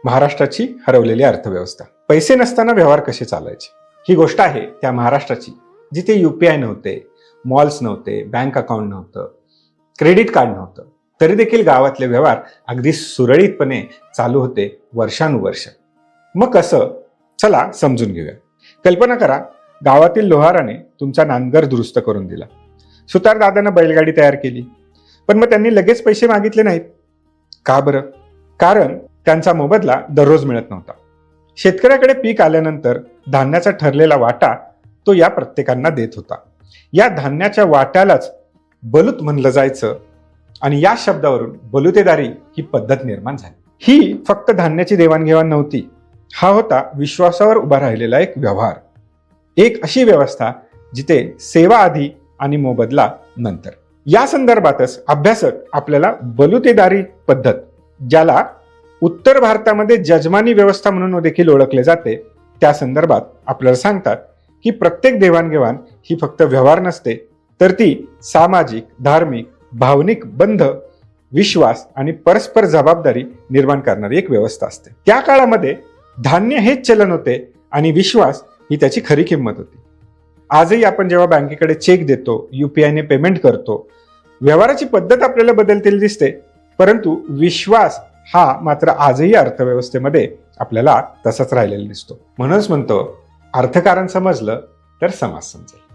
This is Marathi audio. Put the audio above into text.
महाराष्ट्राची हरवलेली अर्थव्यवस्था. पैसे नसताना व्यवहार कसे चालायचे ही गोष्ट आहे त्या महाराष्ट्राची, जिथे UPI नव्हते, मॉल्स नव्हते, बँक अकाउंट नव्हतं, क्रेडिट कार्ड नव्हतं, तरी देखील गावातले व्यवहार अगदी सुरळीतपणे चालू होते वर्षानुवर्ष. मग कसं? चला समजून घेऊया. कल्पना करा, गावातील लोहाराने तुमचा नांगर दुरुस्त करून दिला. सुतार दादानं बैलगाडी तयार केली, पण मग त्यांनी लगेच पैसे मागितले नाहीत. का बरं? कारण त्यांचा मोबदला दररोज मिळत नव्हता. शेतकऱ्याकडे पीक आल्यानंतर धान्याचा ठरलेला वाटा तो या प्रत्येकांना देत होता. या धान्याच्या वाट्यालाच बलूत म्हणलं जायचं आणि या शब्दावरून बलुतेदारी ही पद्धत निर्माण झाली. ही फक्त धान्याची देवाणघेवाण नव्हती, हा होता विश्वासावर उभा राहिलेला एक व्यवहार, एक अशी व्यवस्था जिथे सेवा आधी आणि मोबदला नंतर. या संदर्भातच अभ्यासक आपल्याला बलुतेदारी पद्धत, ज्याला उत्तर भारतामध्ये जजमानी व्यवस्था म्हणून देखील ओळखले जाते, त्या संदर्भात आपल्याला सांगतात की प्रत्येक देवाणघेवाण ही फक्त व्यवहार नसते, तर ती सामाजिक, धार्मिक, भावनिक बंध, विश्वास आणि परस्पर जबाबदारी निर्माण करणारी एक व्यवस्था असते. त्या काळामध्ये धान्य हेच चलन होते आणि विश्वास ही त्याची खरी किंमत होती. आजही आपण जेव्हा बँकेकडे चेक देतो, UPI ने पेमेंट करतो, व्यवहाराची पद्धत आपल्याला बदलतेली दिसते, परंतु विश्वास हा मात्र आजही अर्थव्यवस्थेमध्ये आपल्याला तसाच राहिलेला दिसतो. म्हणूनच म्हणतो, अर्थकारण समजलं तर समाज समजेल.